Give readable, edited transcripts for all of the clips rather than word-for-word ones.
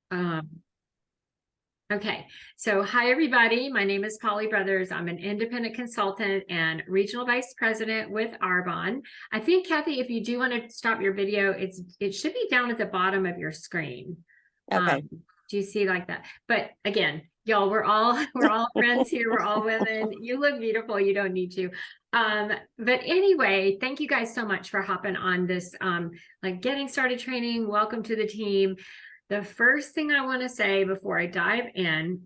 Um, okay, so hi everybody. My name is Polly Brothers. I'm an independent consultant and regional vice president with Arbonne. I think, Kathy, if you do want to stop your video, it should be down at the bottom of your screen. Okay. Do you see like that? But again, y'all, we're all friends here. We're all women. You look beautiful. You don't need to. But anyway, thank you guys so much for hopping on this like getting started training. Welcome to the team. The first thing I want to say before I dive in,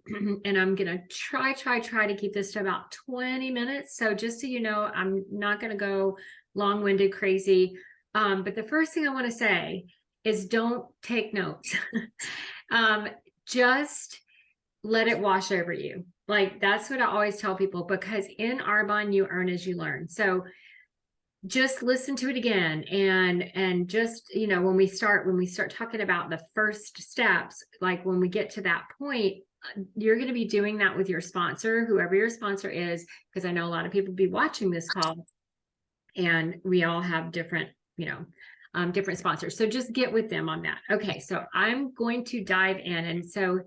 and I'm going to try to keep this to about 20 minutes. So just so you know, I'm not going to go long-winded crazy. But the first thing I want to say is don't take notes. Just let it wash over you. Like that's what I always tell people, because in Arbonne, you earn as you learn. So just listen to it again, and just, you know, when we start talking about the first steps, like when we get to that point, you're going to be doing that with your sponsor, whoever your sponsor is, because I know a lot of people be watching this call and we all have different, you know, different sponsors. So just get with them on that. Okay, so I'm going to dive in. And so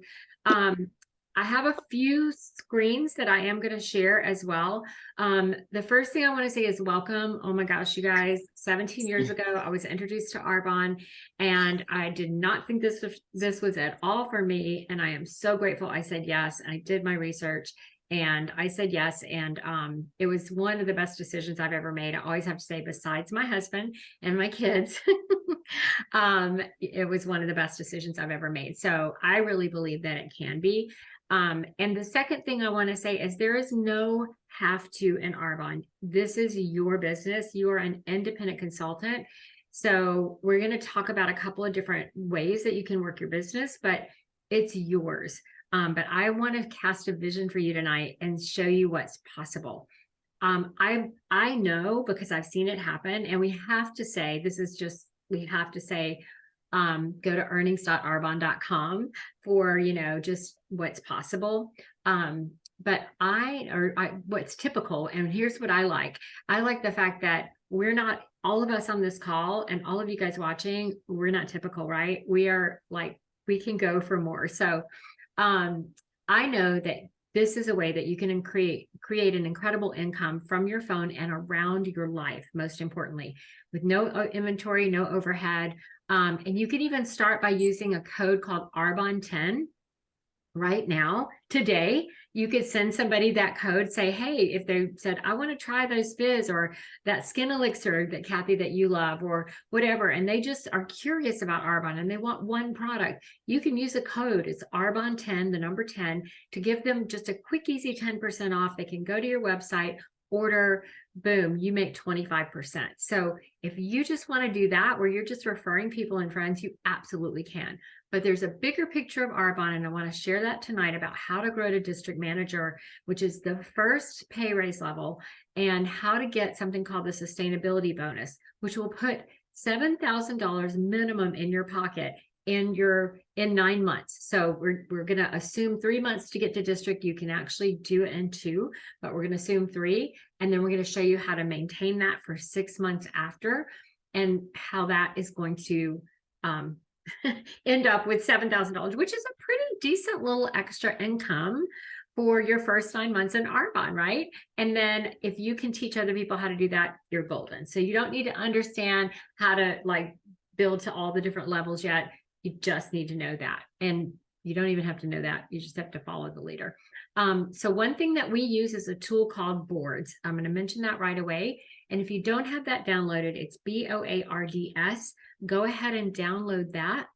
I have a few screens that I am going to share as well. The first thing I want to say is welcome. Oh my gosh, you guys, 17 years ago, I was introduced to Arbonne, and I did not think this was at all for me. And I am so grateful I said yes. I did my research and I said yes. And it was one of the best decisions I've ever made. I always have to say, besides my husband and my kids, it was one of the best decisions I've ever made. So I really believe that it can be. And the second thing I want to say is there is no have to in Arbonne. This is your business. You are an independent consultant. So we're going to talk about a couple of different ways that you can work your business, but it's yours. But I want to cast a vision for you tonight and show you what's possible. I know, because I've seen it happen, and we have to say, go to earnings.arbonne.com for, you know, just what's possible. But what's typical, and here's what I like the fact that we're not, all of us on this call and all of you guys watching, we're not typical, right? We are like, we can go for more. So I know that this is a way that you can create an incredible income from your phone and around your life, most importantly, with no inventory, no overhead. And you can even start by using a code called Arbonne10 right now. Today, you could send somebody that code, say, hey, if they said, I want to try those fizz or that skin elixir that Kathy, that you love, or whatever, and they just are curious about Arbonne and they want one product, you can use a code. It's Arbonne10, the number 10, to give them just a quick, easy 10% off. They can go to your website, order, boom, you make 25%. So if you just want to do that, where you're just referring people and friends, you absolutely can. But there's a bigger picture of Arbonne, and I want to share that tonight about how to grow to district manager, which is the first pay raise level, and how to get something called the sustainability bonus, which will put $7,000 minimum in your pocket in 9 months. So we're going to assume 3 months to get to district. You can actually do it in 2, but we're going to assume 3. And then we're going to show you how to maintain that for 6 months after, and how that is going to end up with $7,000, which is a pretty decent little extra income for your first 9 months in Arbonne, right? And then if you can teach other people how to do that, you're golden. So you don't need to understand how to like build to all the different levels yet. You just need to know that. And you don't even have to know that. You just have to follow the leader. So one thing that we use is a tool called Boards. I'm going to mention that right away. And if you don't have that downloaded, it's BOARDS. Go ahead and download that.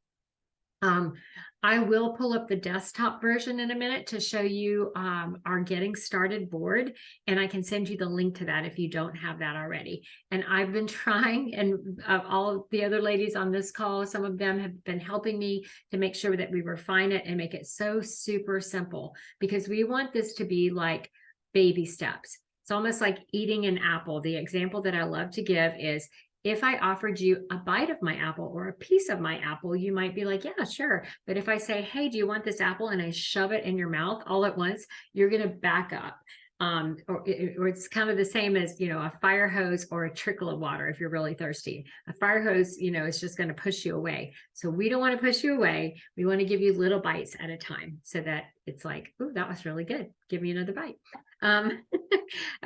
I will pull up the desktop version in a minute to show you our getting started board, and I can send you the link to that if you don't have that already. And I've been trying, and all the other ladies on this call, some of them have been helping me to make sure that we refine it and make it so super simple, because we want this to be like baby steps. It's almost like eating an apple. The example that I love to give is, if I offered you a bite of my apple or a piece of my apple, you might be like, yeah, sure. But if I say, hey, do you want this apple? And I shove it in your mouth all at once, you're going to back up. or it's kind of the same as, a fire hose or a trickle of water. If you're really thirsty, a fire hose, is just going to push you away. So we don't want to push you away. We want to give you little bites at a time so that it's like, oh, that was really good. Give me another bite.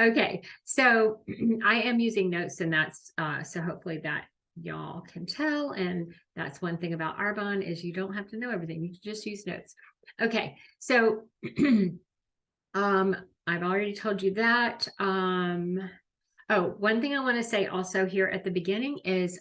Okay. So I am using notes, and that's, so hopefully that y'all can tell. And that's one thing about Arbonne is you don't have to know everything. You can just use notes. Okay. So, I've already told you that. Oh, one thing I want to say also here at the beginning is,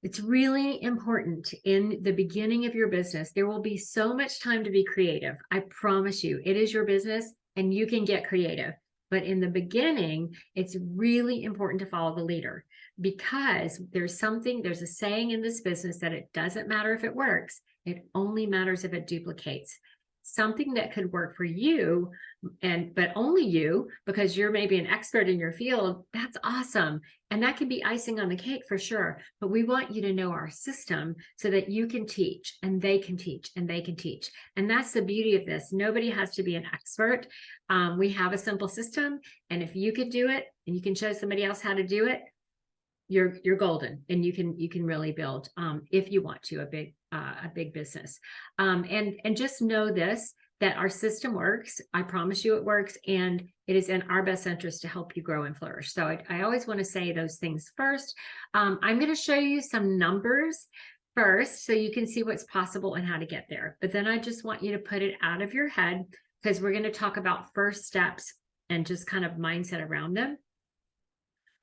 it's really important in the beginning of your business. There will be so much time to be creative. I promise you, it is your business and you can get creative. But in the beginning, it's really important to follow the leader, because there's a saying in this business that it doesn't matter if it works. It only matters if it duplicates. Something that could work for you, but only you, because you're maybe an expert in your field, that's awesome. And that can be icing on the cake for sure. But we want you to know our system so that you can teach and they can teach and they can teach. And that's the beauty of this. Nobody has to be an expert. We have a simple system. And if you could do it and you can show somebody else how to do it, you're golden, and you can really build, if you want to, a big business. And just know this, that our system works. I promise you it works, and it is in our best interest to help you grow and flourish. So I always want to say those things first. I'm going to show you some numbers first so you can see what's possible and how to get there. But then I just want you to put it out of your head, because we're going to talk about first steps and just kind of mindset around them.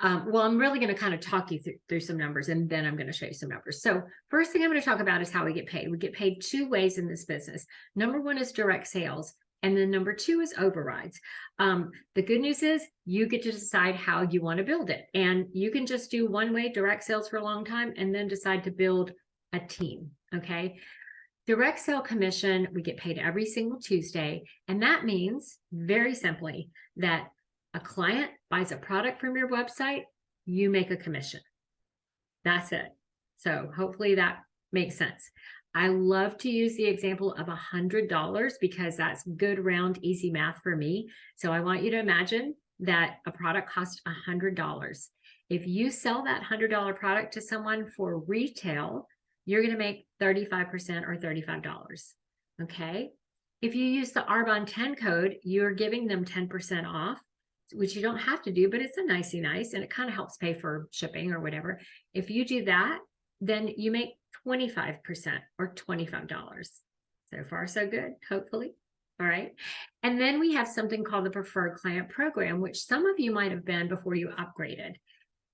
Well, I'm really going to kind of talk you through some numbers, and then I'm going to show you some numbers. So first thing I'm going to talk about is how we get paid. We get paid two ways in this business. Number one is direct sales, and then number two is overrides. The good news is you get to decide how you want to build it. And you can just do one way, direct sales, for a long time, and then decide to build a team. Okay. Direct sale commission, we get paid every single Tuesday. And that means, very simply, that a client buys a product from your website, you make a commission. That's it. So hopefully that makes sense. I love to use the example of $100 because that's good, round, easy math for me. So I want you to imagine that a product costs $100. If you sell that $100 product to someone for retail, you're going to make 35% or $35. Okay. If you use the Arbonne 10 code, you're giving them 10% off, which you don't have to do, but it's a nicey nice, and it kind of helps pay for shipping or whatever. If you do that, then you make 25% or $25. So far, so good, hopefully. All right. And then we have something called the Preferred Client Program, which some of you might have been before you upgraded.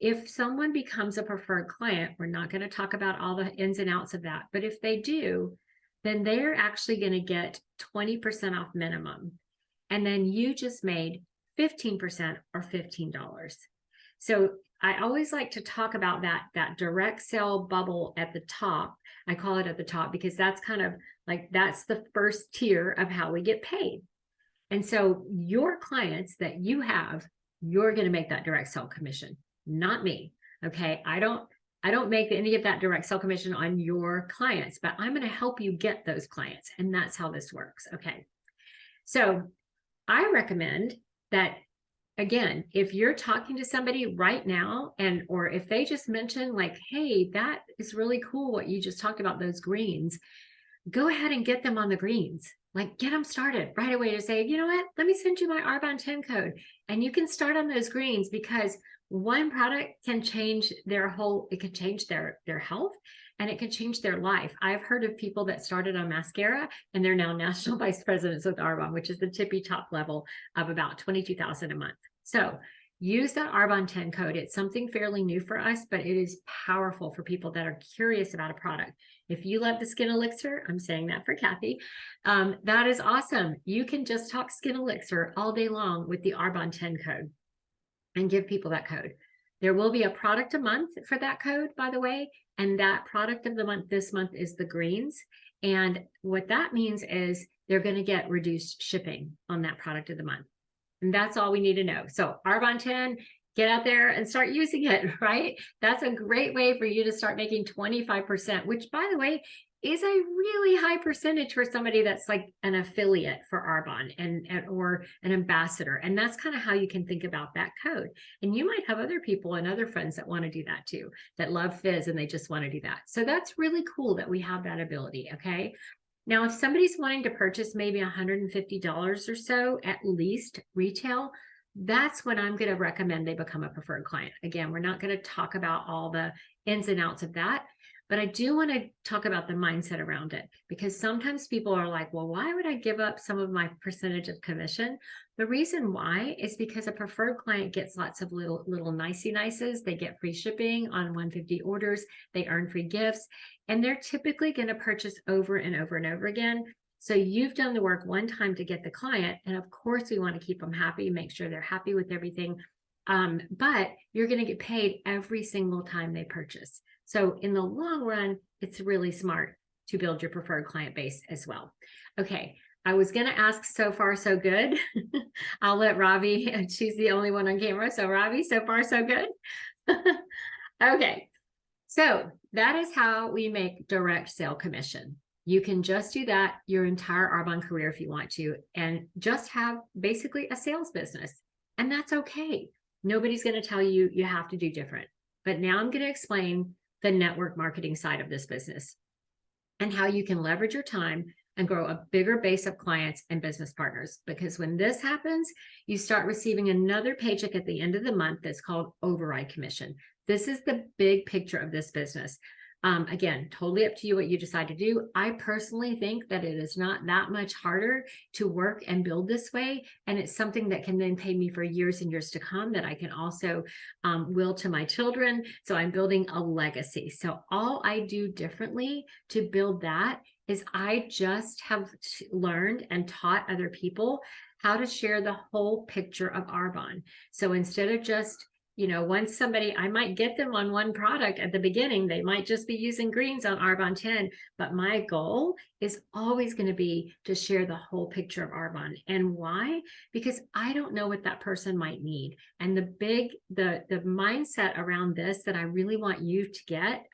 If someone becomes a preferred client, we're not going to talk about all the ins and outs of that, but if they do, then they're actually going to get 20% off minimum. And then you just made 15% or $15. So I always like to talk about that direct sale bubble at the top. I call it at the top because that's kind of like, that's the first tier of how we get paid. And so your clients that you have, you're going to make that direct sale commission, not me. Okay. I don't make any of that direct sale commission on your clients, but I'm going to help you get those clients. And that's how this works. Okay. So I recommend that, again, if you're talking to somebody right now, or if they just mention like, hey, that is really cool what you just talked about, those greens, go ahead and get them on the greens. Like, get them started right away to say, you know what, let me send you my Arbonne 10 code, and you can start on those greens, because one product can change it can change their health, and it can change their life. I've heard of people that started on mascara and they're now national vice presidents with Arbonne, which is the tippy top level of about $22,000 a month. So use that Arbonne 10 code. It's something fairly new for us, but it is powerful for people that are curious about a product. If you love the Skin Elixir, I'm saying that for Kathy, that is awesome. You can just talk Skin Elixir all day long with the Arbonne 10 code and give people that code. There will be a product a month for that code, by the way, and that product of the month this month is the greens. And what that means is they're going to get reduced shipping on that product of the month. And that's all we need to know. So Arbonne 10, get out there and start using it, right? That's a great way for you to start making 25%, which, by the way, is a really high percentage for somebody that's like an affiliate for Arbonne or an ambassador. And that's kind of how you can think about that code. And you might have other people and other friends that want to do that too, that love Fizz and they just want to do that. So that's really cool that we have that ability. Okay. Now, if somebody's wanting to purchase maybe $150 or so, at least retail, that's when I'm going to recommend they become a preferred client. Again, we're not going to talk about all the ins and outs of that, but I do want to talk about the mindset around it, because sometimes people are like, well, why would I give up some of my percentage of commission? The reason why is because a preferred client gets lots of little nicey nices. They get free shipping on 150 orders. They earn free gifts, and they're typically going to purchase over and over and over again. So you've done the work one time to get the client. And of course, we want to keep them happy, make sure they're happy with everything. But you're going to get paid every single time they purchase. So in the long run, it's really smart to build your preferred client base as well. Okay. I was going to ask, so far, so good. I'll let Ravi, she's the only one on camera. So Ravi, so far, so good. Okay. So that is how we make direct sale commission. You can just do that your entire Arbonne career if you want to, and just have basically a sales business. And that's okay. Nobody's going to tell you you have to do different. But now I'm going to explain the network marketing side of this business and how you can leverage your time and grow a bigger base of clients and business partners. Because when this happens, you start receiving another paycheck at the end of the month that's called override commission. This is the big picture of this business. Again, totally up to you what you decide to do. I personally think that it is not that much harder to work and build this way. And it's something that can then pay me for years and years to come, that I can also will to my children. So I'm building a legacy. So all I do differently to build that is I just have learned and taught other people how to share the whole picture of Arbonne. So instead of just, once somebody, I might get them on one product at the beginning, they might just be using greens on Arbonne 10, but my goal is always going to be to share the whole picture of Arbonne. And why? Because I don't know what that person might need. And the mindset around this that I really want you to get,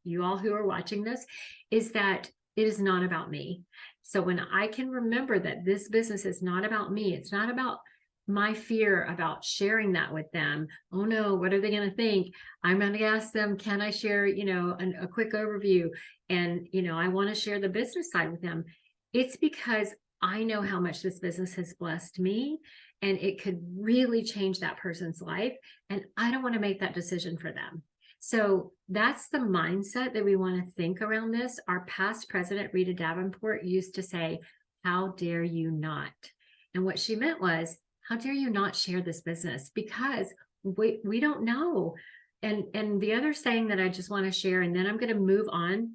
you all who are watching this, is that it is not about me. So when I can remember that this business is not about me, it's not about my fear about sharing that with them. Oh no, what are they going to think? I'm going to ask them, can I share, a quick overview? And, I want to share the business side with them. It's because I know how much this business has blessed me, and it could really change that person's life. And I don't want to make that decision for them. So that's the mindset that we want to think around this. Our past president, Rita Davenport, used to say, how dare you not? And what she meant was, how dare you not share this business? Because we don't know. And the other saying that I just want to share, and then I'm going to move on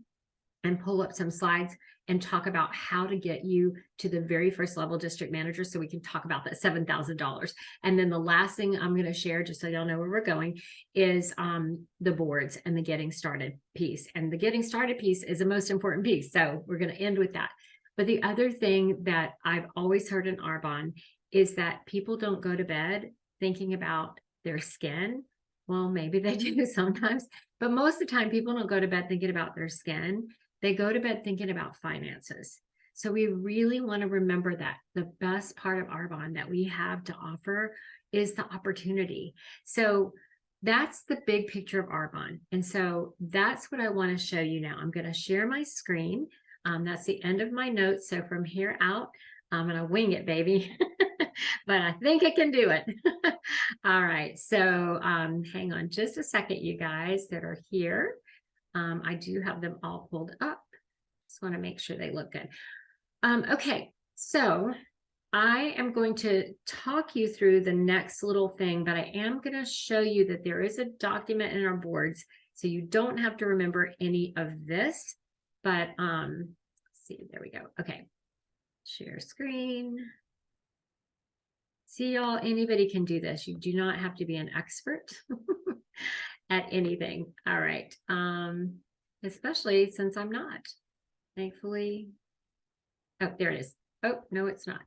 and pull up some slides and talk about how to get you to the very first level district manager, so we can talk about that $7,000. And then the last thing I'm going to share, just so y'all know where we're going, is the boards and the getting started piece. And the getting started piece is the most important piece. So we're going to end with that. But the other thing that I've always heard in Arbonne is that people don't go to bed thinking about their skin. Well, maybe they do sometimes, but most of the time people don't go to bed thinking about their skin. They go to bed thinking about finances. So we really want to remember that the best part of Arbonne that we have to offer is the opportunity. So that's the big picture of Arbonne. And so that's what I want to show you now. I'm going to share my screen. That's the end of my notes. So from here out, I'm going to wing it, baby. But I think I can do it. All right. So hang on just a second, you guys that are here. I do have them all pulled up. Just want to make sure they look good. Okay. So I am going to talk you through the next little thing, but I am going to show you that there is a document in our boards, so you don't have to remember any of this. But let's see, there we go. Okay. Share screen. See, y'all, anybody can do this. You do not have to be an expert at anything. All right. Especially since I'm not, thankfully. Oh, there it is. Oh, no, it's not.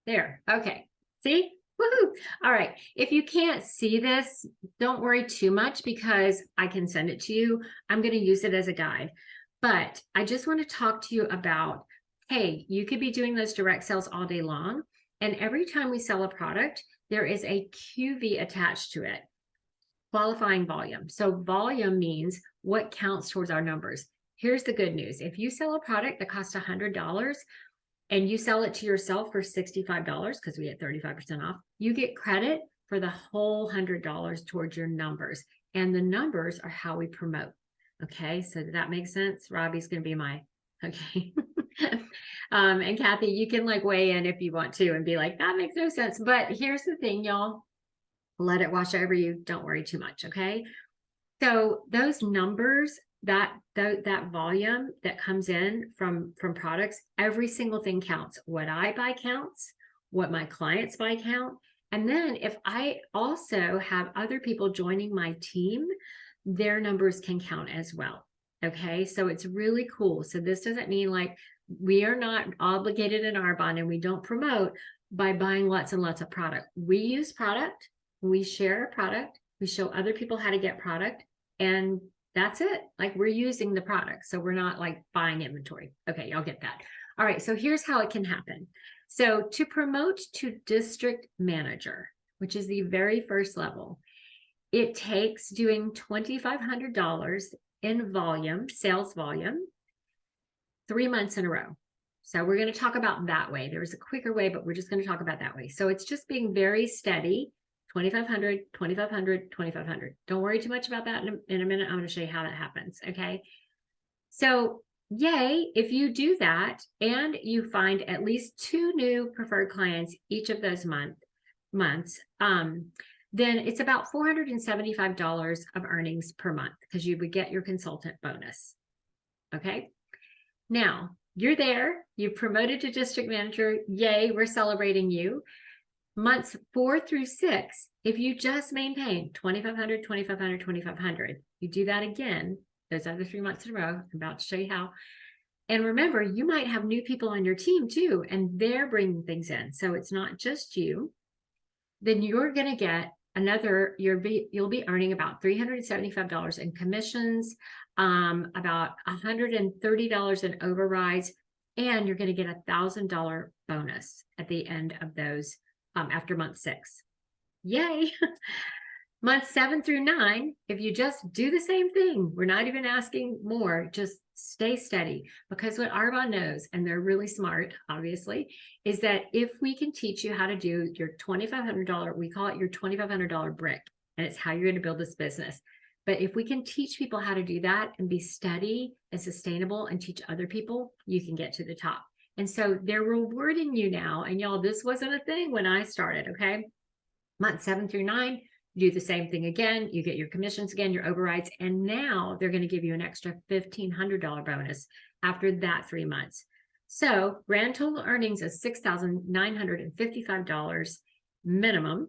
There. Okay. See? Woohoo. All right. If you can't see this, don't worry too much, because I can send it to you. I'm going to use it as a guide. But I just want to talk to you about, hey, you could be doing those direct sales all day long. And every time we sell a product, there is a QV attached to it, qualifying volume. So volume means what counts towards our numbers. Here's the good news. If you sell a product that costs $100 and you sell it to yourself for $65, because we get 35% off, you get credit for the whole $100 towards your numbers. And the numbers are how we promote. Okay, so did that make sense? Robbie's going to be my, okay. And Kathy, you can like weigh in if you want to and be like, that makes no sense. But here's the thing, y'all, let it wash over you. Don't worry too much. Okay. So those numbers, that volume that comes in from products, every single thing counts. What I buy counts, what my clients buy count. And then if I also have other people joining my team, their numbers can count as well. Okay, so it's really cool. So this doesn't mean like we are not obligated in Arbonne and we don't promote by buying lots and lots of product. We use product, we share product, we show other people how to get product, and that's it. Like we're using the product. So we're not like buying inventory. Okay, y'all get that. All right, so here's how it can happen. So to promote to district manager, which is the very first level, it takes doing $2,500 in volume, sales volume, 3 months in a row. So we're going to talk about that way. There's a quicker way, but we're just going to talk about that way. So it's just being very steady, 2,500, 2,500, 2,500. Don't worry too much about that in a minute. I'm going to show you how that happens. Okay. So yay, if you do that and you find at least 2 new preferred clients each of those months, then it's about $475 of earnings per month because you would get your consultant bonus. Okay. Now you're there, you've promoted to district manager. Yay, we're celebrating you. Months 4 through 6, if you just maintain 2,500, 2,500, 2,500, you do that again, those other 3 months in a row. I'm about to show you how. And remember, you might have new people on your team too, and they're bringing things in. So it's not just you. Then you're going to get another, you'll be earning about $375 in commissions, about $130 in overrides, and you're going to get $1,000 bonus at the end of those after month 6. Yay. Months 7 through 9, if you just do the same thing, we're not even asking more, just stay steady. Because what Arbonne knows, and they're really smart, obviously, is that if we can teach you how to do your $2,500, we call it your $2,500 brick, and it's how you're going to build this business. But if we can teach people how to do that and be steady and sustainable and teach other people, you can get to the top. And so they're rewarding you now. And y'all, this wasn't a thing when I started, okay? Months 7 through 9, you do the same thing again. You get your commissions again, your overrides, and now they're going to give you an extra $1,500 bonus after that 3 months. So grand total earnings is $6,955 minimum.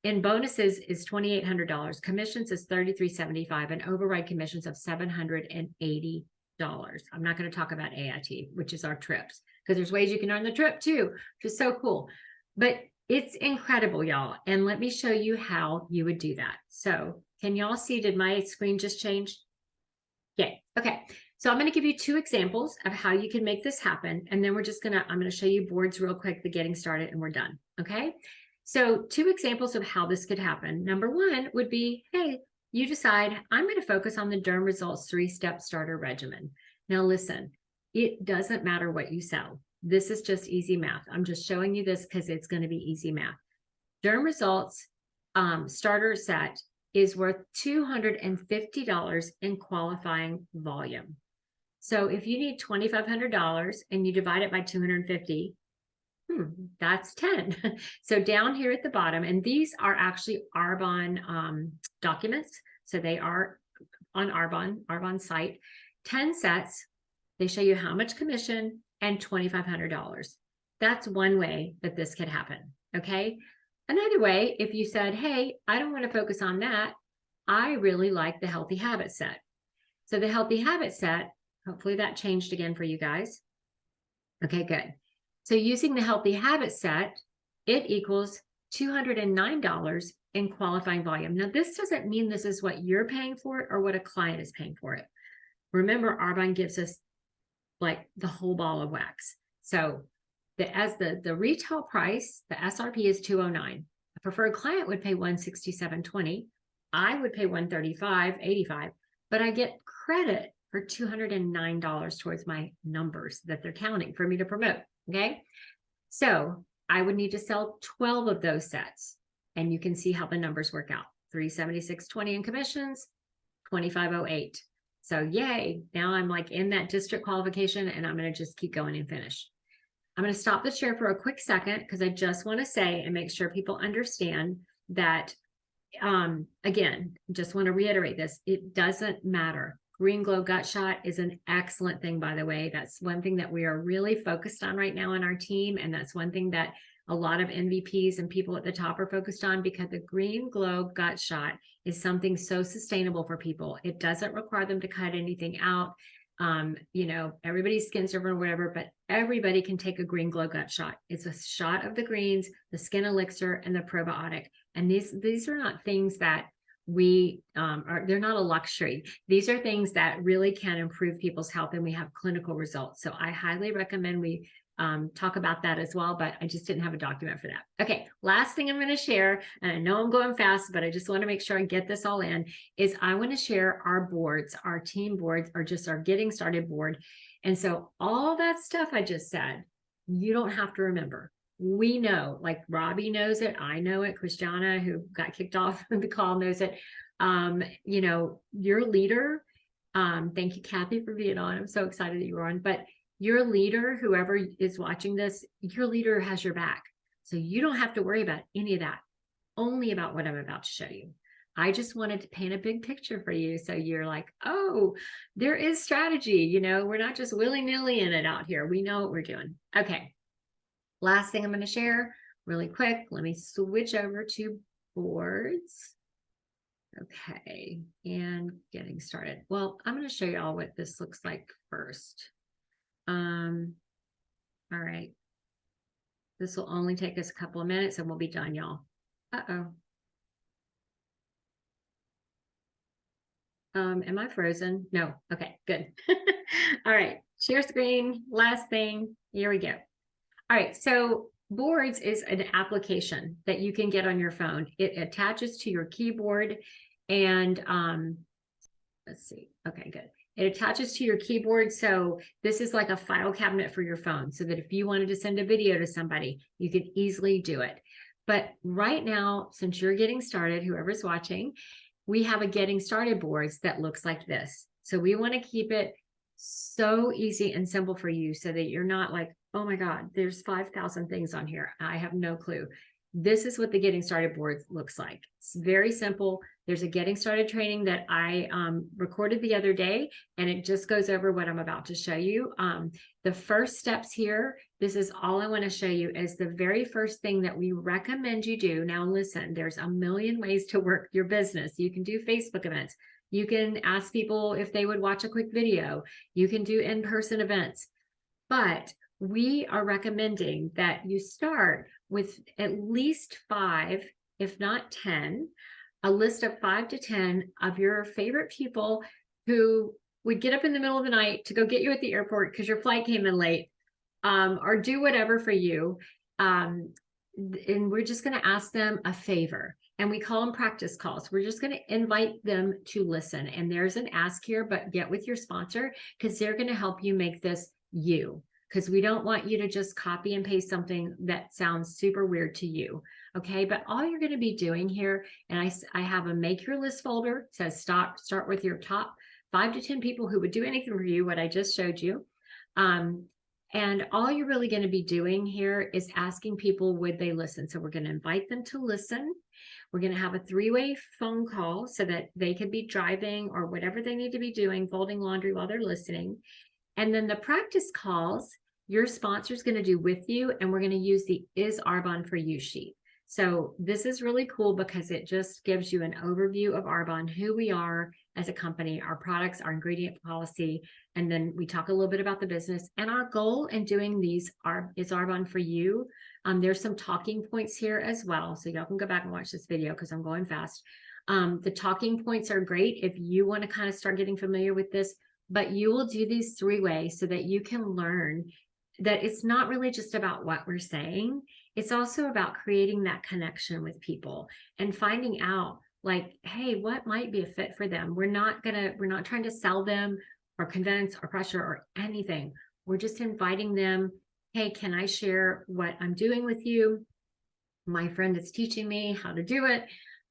In bonuses is $2,800. Commissions is $3,375, and override commissions of $780. I'm not going to talk about AIT, which is our trips, because there's ways you can earn the trip too, which is so cool. But it's incredible, y'all. And let me show you how you would do that. So can y'all see, did my screen just change? Yeah. Okay. So I'm going to give you 2 examples of how you can make this happen. And then I'm going to show you boards real quick, the getting started, and we're done. Okay. So 2 examples of how this could happen. Number 1 would be, hey, you decide I'm going to focus on the Derm Results 3-step starter regimen. Now listen, it doesn't matter what you sell. This is just easy math. I'm just showing you this because it's going to be easy math. Derm Results starter set is worth $250 in qualifying volume. So if you need $2,500 and you divide it by 250, that's 10. So down here at the bottom, and these are actually Arbonne documents. So they are on Arbonne site, 10 sets. They show you how much commission and $2,500. That's one way that this could happen. Okay. Another way, if you said, hey, I don't want to focus on that. I really like the Healthy Habit set. So the Healthy Habit set, hopefully that changed again for you guys. Okay, good. So using the Healthy Habit set, it equals $209 in qualifying volume. Now, this doesn't mean this is what you're paying for it or what a client is paying for it. Remember, Arbonne gives us like the whole ball of wax. So the retail price, the SRP is $209. A preferred client would pay $167.20. I would pay $135.85, but I get credit for $209 towards my numbers that they're counting for me to promote. Okay. So I would need to sell 12 of those sets, and you can see how the numbers work out. $376.20 in commissions, $25.08. So yay, now I'm like in that district qualification, and I'm going to just keep going and finish. I'm going to stop the share for a quick second because I just want to say and make sure people understand that, again, just want to reiterate this. It doesn't matter. Green Glow Gut Shot is an excellent thing, by the way. That's one thing that we are really focused on right now in our team. And that's one thing that a lot of MVPs and people at the top are focused on, because the Green Glow Gut Shot is something so sustainable for people. It doesn't require them to cut anything out. You know, everybody's skin's different or whatever, but everybody can take a Green Glow Gut Shot. It's a shot of the greens, the skin elixir, and the probiotic. And these are not things that they're not a luxury. These are things that really can improve people's health, and we have clinical results. So I highly recommend we talk about that as well, but I just didn't have a document for that. Okay, last thing I'm going to share, and I know I'm going fast, but I just want to make sure I get this all in, is I want to share our boards, our team boards, or just our getting started board. And so all that stuff I just said, you don't have to remember. We know, like Robbie knows it, I know it, Christiana, who got kicked off the call, knows it. You know, your leader, thank you, Kathy, for being on. I'm so excited that you were on, but your leader, whoever is watching this, your leader has your back. So you don't have to worry about any of that, only about what I'm about to show you. I just wanted to paint a big picture for you. So you're like, oh, there is strategy. You know, we're not just willy-nilly in it out here. We know what we're doing. Okay. Last thing I'm going to share really quick. Let me switch over to boards. Okay. And getting started. Well, I'm going to show you all what this looks like first. All right. This will only take us a couple of minutes and we'll be done, y'all. Uh-oh. Am I frozen? No. Okay, good. All right. Share screen. Last thing. Here we go. All right. So Boards is an application that you can get on your phone. It attaches to your keyboard, and let's see. Okay, good. It attaches to your keyboard. So this is like a file cabinet for your phone, so that if you wanted to send a video to somebody, you could easily do it. But right now, since you're getting started, whoever's watching, we have a getting started boards that looks like this. So we want to keep it so easy and simple for you, so that you're not like, oh my God, there's 5,000 things on here. I have no clue. This is what the getting started board looks like. It's very simple. There's a getting started training that I recorded the other day, and it just goes over what I'm about to show you. The first steps here, this is all I want to show you, is the very first thing that we recommend you do. Now listen, there's a million ways to work your business. You can do Facebook events. You can ask people if they would watch a quick video. You can do in-person events. But we are recommending that you start with at least 5, if not 10, a list of 5 to 10 of your favorite people who would get up in the middle of the night to go get you at the airport because your flight came in late, or do whatever for you. And we're just going to ask them a favor. And we call them practice calls. We're just going to invite them to listen. And there's an ask here, but get with your sponsor, because they're going to help you make this you. Because we don't want you to just copy and paste something that sounds super weird to you. Okay, but all you're going to be doing here, and I have a make your list folder. It says start with your top 5 to 10 people who would do anything for you, what I just showed you. And all you're really going to be doing here is asking people, would they listen? So we're going to invite them to listen. We're going to have a 3-way phone call so that they could be driving or whatever they need to be doing, folding laundry while they're listening. And then the practice calls, your sponsor is going to do with you, and we're going to use the Is Arbonne for You sheet. So this is really cool because it just gives you an overview of Arbonne, who we are as a company, our products, our ingredient policy, and then we talk a little bit about the business. And our goal in doing these Is Arbonne for You. There's some talking points here as well. So y'all can go back and watch this video because I'm going fast. The talking points are great if you want to kind of start getting familiar with this. but you will do these 3 ways so that you can learn that it's not really just about what we're saying. It's also about creating that connection with people and finding out like, hey, what might be a fit for them? We're not trying to sell them or convince or pressure or anything. We're just inviting them. Hey, can I share what I'm doing with you? My friend is teaching me how to do it.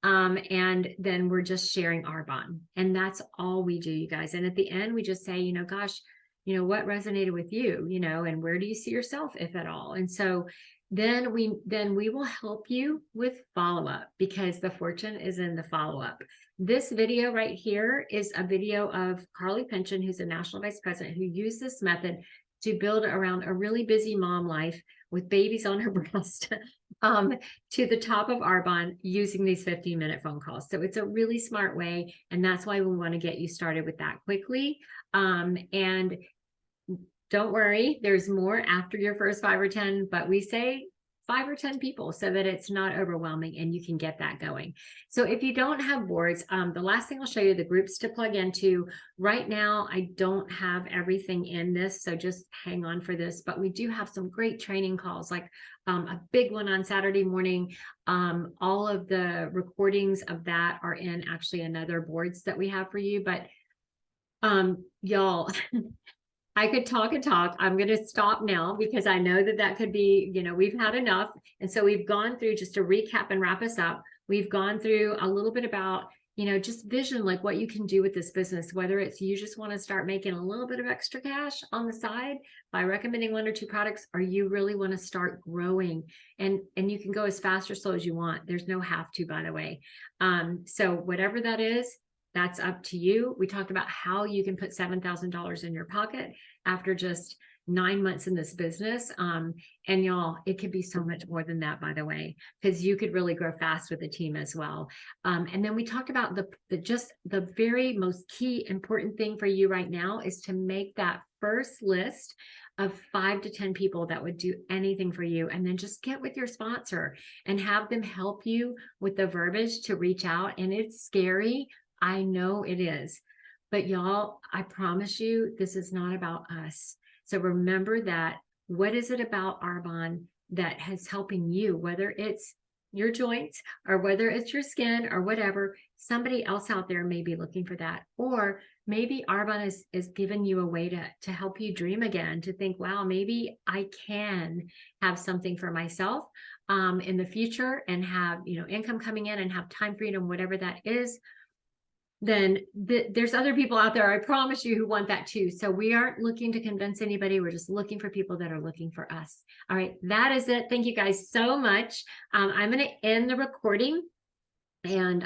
And then we're just sharing Arbonne. And that's all we do, you guys. And at the end, we just say, gosh, what resonated with you, and where do you see yourself, if at all? And so then we will help you with follow-up, because the fortune is in the follow-up. This video right here is a video of Carly Pynchon, who's a national vice president, who used this method to build around a really busy mom life with babies on her breast to the top of Arbonne using these 15-minute phone calls. So it's a really smart way. And that's why we want to get you started with that quickly. And don't worry, there's more after your first 5 or 10, but we say 5 or 10 people so that it's not overwhelming and you can get that going. So if you don't have boards, the last thing I'll show you, the groups to plug into. Right now, I don't have everything in this, so just hang on for this, but we do have some great training calls, like a big one on Saturday morning. All of the recordings of that are in actually another boards that we have for you, but y'all, I could talk and talk. I'm going to stop now because I know that could be, we've had enough. And so we've gone through, just to recap and wrap us up, we've gone through a little bit about, just vision, like what you can do with this business, whether it's you just want to start making a little bit of extra cash on the side by recommending 1 or 2 products, or you really want to start growing, and you can go as fast or slow as you want. There's no have to, by the way. So whatever that is, that's up to you. We talked about how you can put $7,000 in your pocket after just 9 months in this business. And y'all, it could be so much more than that, by the way, because you could really grow fast with a team as well. And then we talked about the very most key important thing for you right now is to make that first list of 5 to 10 people that would do anything for you. And then just get with your sponsor and have them help you with the verbiage to reach out. And it's scary. I know it is, but y'all, I promise you, this is not about us. So remember that. What is it about Arbonne that is helping you, whether it's your joints or whether it's your skin or whatever? Somebody else out there may be looking for that, or maybe Arbonne is giving you a way to help you dream again, to think, wow, maybe I can have something for myself in the future and have, income coming in and have time freedom, whatever that is. Then there's other people out there, I promise you, who want that too. So we aren't looking to convince anybody. We're just looking for people that are looking for us. All right, that is it. Thank you guys so much. I'm going to end the recording, and